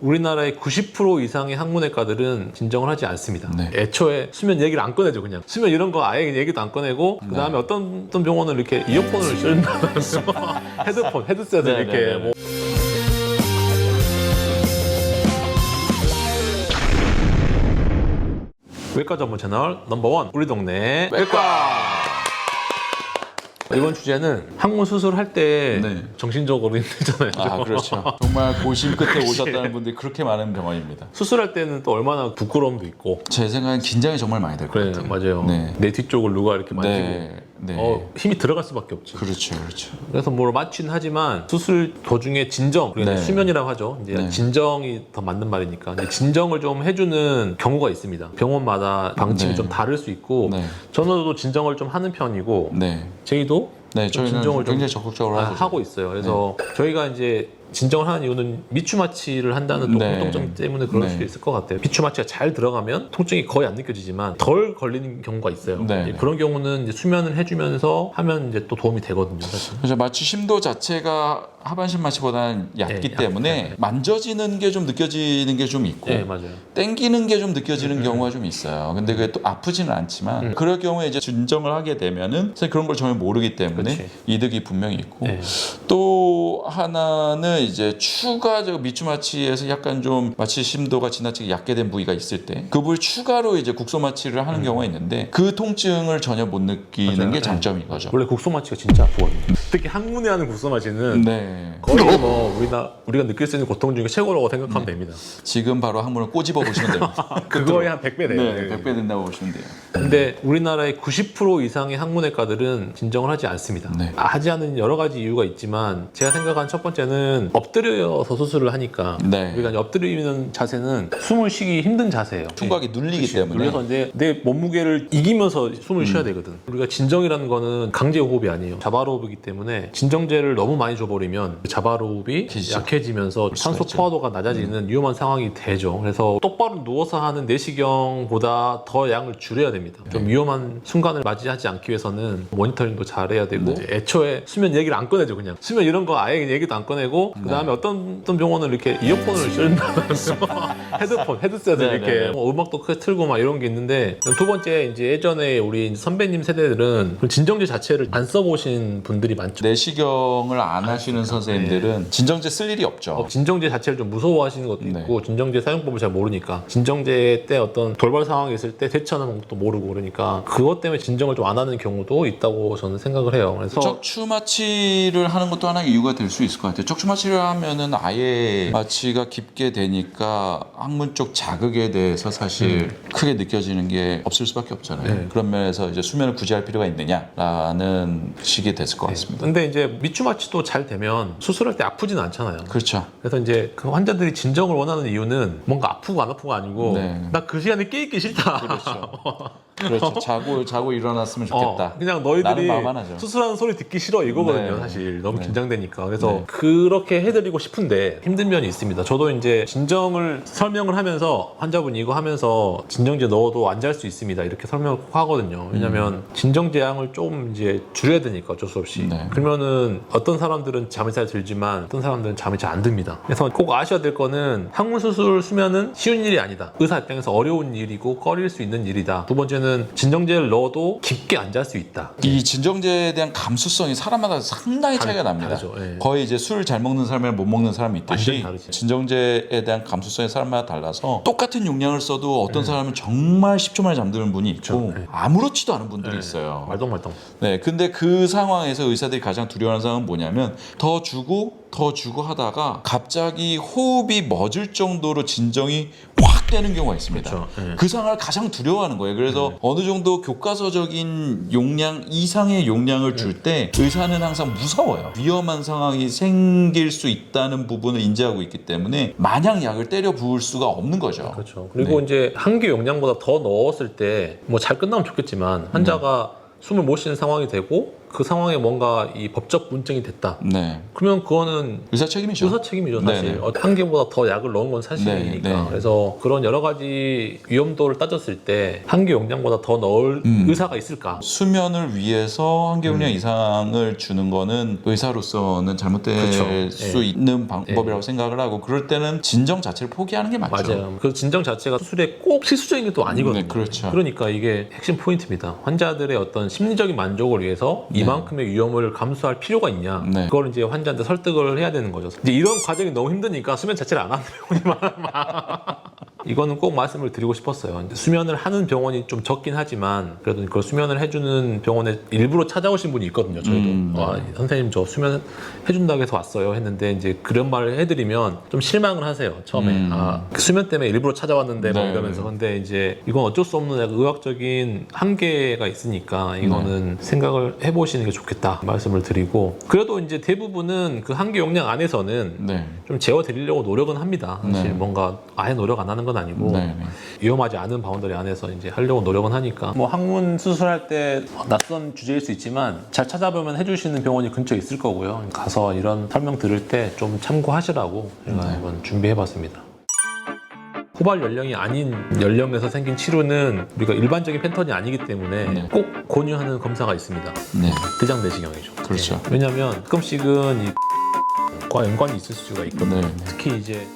우리나라의 90% 이상의 항문외과들은 진정을 하지 않습니다. 네. 애초에 수면 얘기를 안 꺼내죠. 그냥 수면 이런 거 아예 얘기도 안 꺼내고 그 다음에 어떤 병원은 이렇게 이어폰을 쓴다면서 헤드폰, 헤드셋을 네, 이렇게 네, 네. 뭐 외과 전문 채널 넘버원 우리 동네 외과. 이번 주제는 항문 수술할 때 네. 정신적으로 힘들잖아요. 아, 그렇죠. 정말 고심 끝에 오셨다는 분들이 그렇게 많은 병원입니다. 수술할 때는 또 얼마나 부끄러움도 있고. 제 생각엔 긴장이 정말 많이 될 것 그래, 같아요. 맞아요. 네. 내 뒤쪽을 누가 이렇게 만지고 네. 네. 힘이 들어갈 수밖에 없지. 그렇죠, 그렇죠. 그래서 뭘 마취는 하지만 수술 도중에 진정, 우리가 네. 수면이라고 하죠. 이제 네. 진정이 더 맞는 말이니까 이제 진정을 좀 해주는 경우가 있습니다. 병원마다 방침이 네. 좀 다를 수 있고 네. 저는 저진정을 좀 하는 편이고 네. 제이도 네, 저희는 진정을 좀 굉장히 적극적으로 하고 있어요. 그래서 저희가 이제 진정을 하는 이유는 미추 마취를 한다는 또 네. 공통점 때문에 그럴 네. 수도 있을 것 같아요. 미추 마취가 잘 들어가면 통증이 거의 안 느껴지지만 덜 걸리는 경우가 있어요. 네. 그런 경우는 이제 수면을 해주면서 하면 이제 또 도움이 되거든요. 사실. 그래서 마취 심도 자체가 하반신 마취보다는 얕기 네, 때문에 네. 만져지는 게 좀 느껴지는 게 좀 있고 네, 맞아요. 땡기는 게 좀 느껴지는 경우가 좀 있어요. 근데 그게 또 아프지는 않지만 그럴 경우에 이제 진정을 하게 되면은 사실 그런 걸 전혀 모르기 때문에 그치. 이득이 분명히 있고 네. 또 하나는 이제 추가적으로 미추 마취에서 약간 좀 마취 심도가 지나치게 얕게 된 부위가 있을 때 그 부위 추가로 이제 국소 마취를 하는 경우가 있는데 그 통증을 전혀 못 느끼는 맞아요. 게 네. 장점인 거죠. 원래 국소 마취가 진짜 아프거든요. 특히 항문에 하는 국소 마취는 네. 거의 뭐 우리가 느낄 수 있는 고통 중에 최고라고 생각하면 됩니다. 지금 바로 항문을 꼬집어 보시면 됩니다. 그거의 한 100배 돼요. 네, 100배 된다고 보시면 돼요. 근데 우리나라의 90% 이상의 항문외과들은 진정을 하지 않습니다. 네. 하지 않는 여러 가지 이유가 있지만 제가 생각한 첫 번째는 엎드려서 수술을 하니까 네. 우리가 이제 엎드리는 자세는 숨을 쉬기 힘든 자세예요. 흉곽이 눌리기 그치. 때문에 눌려서 이제 내 몸무게를 이기면서 숨을 쉬어야 되거든. 우리가 진정이라는 거는 강제 호흡이 아니에요. 자바로흡이기 때문에 진정제를 너무 많이 줘버리면 자바로흡이 그렇죠. 약해지면서 산소 있죠. 포화도가 낮아지는 위험한 상황이 되죠. 그래서 똑바로 누워서 하는 내시경보다 더 양을 줄여야 됩니다. 좀 위험한 순간을 맞이하지 않기 위해서는 모니터링도 잘해야 되고 애초에 수면 얘기를 안 꺼내죠. 그냥 수면 이런 거 아예 얘기도 안 꺼내고 그 다음에 어떤 병원은 이렇게 이어폰을 쓴다면서 헤드폰, 헤드셋을 네, 이렇게 네, 네. 뭐 음악도 크게 틀고 막 이런 게 있는데 두 번째 이제 예전에 우리 선배님 세대들은 그 진정제 자체를 안 써보신 분들이 많죠. 내시경을 안 하시는 선생님들은 진정제 쓸 일이 없죠. 진정제 자체를 좀 무서워하시는 것도 네. 있고 진정제 사용법을 잘 모르니까 진정제 때 어떤 돌발 상황이 있을 때 대처하는 것도 모르고 그러니까 그것 때문에 진정을 좀 안 하는 경우도 있다고 저는 생각을 해요. 그래서 척추 마취를 하는 것도 하나의 이유가 될 수 있을 것 같아요. 척추 마취를 하면은 아예 마취가 깊게 되니까 항문 쪽 자극에 대해서 사실 크게 느껴지는 게 없을 수밖에 없잖아요. 네. 그런 면에서 이제 수면을 굳이 할 필요가 있느냐라는 식이 됐을 것 같습니다. 근데 이제 미추 마취도 잘 되면 수술할 때 아프지는 않잖아요. 그렇죠. 그래서 이제 그 환자들이 진정을 원하는 이유는 뭔가 아프고 안 아프고 아니고 네. 나 그 시간에 깨있기 싫다. 그렇죠. 자고 일어났으면 좋겠다. 그냥 나는 너희들이 마음 하나죠. 수술하는 소리 듣기 싫어 이거거든요. 네. 사실 너무 네. 긴장되니까. 그래서 네. 그렇게 해드리고 싶은데 힘든 면이 있습니다. 저도 이제 진정을 설명을 하면서 환자분이 이거 하면서 진정제 넣어도 안 잘 수 있습니다. 이렇게 설명을 꼭 하거든요. 왜냐면 진정제 양을 좀 이제 줄여야 되니까 어쩔 수 없이. 네. 그러면은 어떤 사람들은 잠이 잘 들지만 어떤 사람들은 잠이 잘 안 듭니다. 그래서 꼭 아셔야 될 거는 항문 수술 수면은 쉬운 일이 아니다. 의사 입장에서 어려운 일이고 꺼릴 수 있는 일이다. 두 번째는 진정제를 넣어도 깊게 안 잘 수 있다. 이 진정제에 대한 감수성이 사람마다 상당히 차이가 납니다. 다르죠. 예. 거의 이제 술 잘 먹는 사람이랑 못 먹는 사람이 있듯이 완전히 다르지. 진정제에 대한 감수성이 사람마다 달라서 똑같은 용량을 써도 어떤 사람은 정말 10초 만에 잠드는 분이 있고 네. 아무렇지도 않은 분들이 있어요. 말똥말똥. 네, 근데 그 상황에서 의사들이 가장 두려워하는 상황은 뭐냐면 더 주고 하다가 갑자기 호흡이 멎을 정도로 진정이 확 되는 경우가 있습니다. 그렇죠. 네. 그 상황을 가장 두려워하는 거예요. 그래서 어느 정도 교과서적인 용량 이상의 용량을 줄 때 의사는 항상 무서워요. 위험한 상황이 생길 수 있다는 부분을 인지하고 있기 때문에 마냥 약을 때려 부을 수가 없는 거죠. 그렇죠. 그리고 이제 한개 용량보다 더 넣었을 때 뭐 잘 끝나면 좋겠지만 환자가 숨을 못 쉬는 상황이 되고 그 상황에 뭔가 이 법적 문증이 됐다. 네. 그러면 그거는 의사 책임이죠. 의사 책임이죠, 사실. 네네. 한 개보다 더 약을 넣은 건 사실이니까. 네, 네. 그래서 그런 여러 가지 위험도를 따졌을 때 한 개 용량보다 더 넣을 의사가 있을까? 수면을 위해서 한 개 용량 이상을 주는 거는 의사로서는 잘못될 그렇죠. 수 있는 방법이라고 생각을 하고 그럴 때는 진정 자체를 포기하는 게 맞죠. 맞아요. 그 진정 자체가 수술에 꼭 필수적인 게 또 아니거든요. 네, 그렇죠. 그러니까 이게 핵심 포인트입니다. 환자들의 어떤 심리적인 만족을 위해서 이만큼의 위험을 감수할 필요가 있냐? 네. 그걸 이제 환자한테 설득을 해야 되는 거죠. 이제 이런 과정이 너무 힘드니까 수면 자체를 안 하는 병원이 많아. 이거는 꼭 말씀을 드리고 싶었어요. 이제 수면을 하는 병원이 좀 적긴 하지만 그래도 그 수면을 해주는 병원에 일부러 찾아오신 분이 있거든요. 저희도 와, 선생님 저 수면 해준다고 해서 왔어요 했는데 이제 그런 말을 해드리면 좀 실망을 하세요. 처음에 그 수면 때문에 일부러 찾아왔는데 막 네, 이러면서 근데 이제 이건 어쩔 수 없는 약간 의학적인 한계가 있으니까 이거는 생각을 해보시는 게 좋겠다 말씀을 드리고 그래도 이제 대부분은 그 한계 용량 안에서는 네. 좀 재워드리려고 노력은 합니다. 사실 네. 뭔가 아예 노력 안 하는 건 아니고 네, 네. 위험하지 않은 바운더리 안에서 이제 하려고 노력은 하니까 뭐 항문 수술할 때 낯선 주제일 수 있지만 잘 찾아보면 해주시는 병원이 근처에 있을 거고요. 가서 이런 설명 들을 때 좀 참고하시라고 제가 한번 준비해봤습니다. 후발 연령이 아닌 연령에서 생긴 치료는 우리가 일반적인 패턴이 아니기 때문에 꼭 권유하는 검사가 있습니다. 네. 대장 내시경이죠. 그렇죠. 왜냐하면 가끔씩은 과 연관이 있을 수가 있거든요. 네. 특히 이제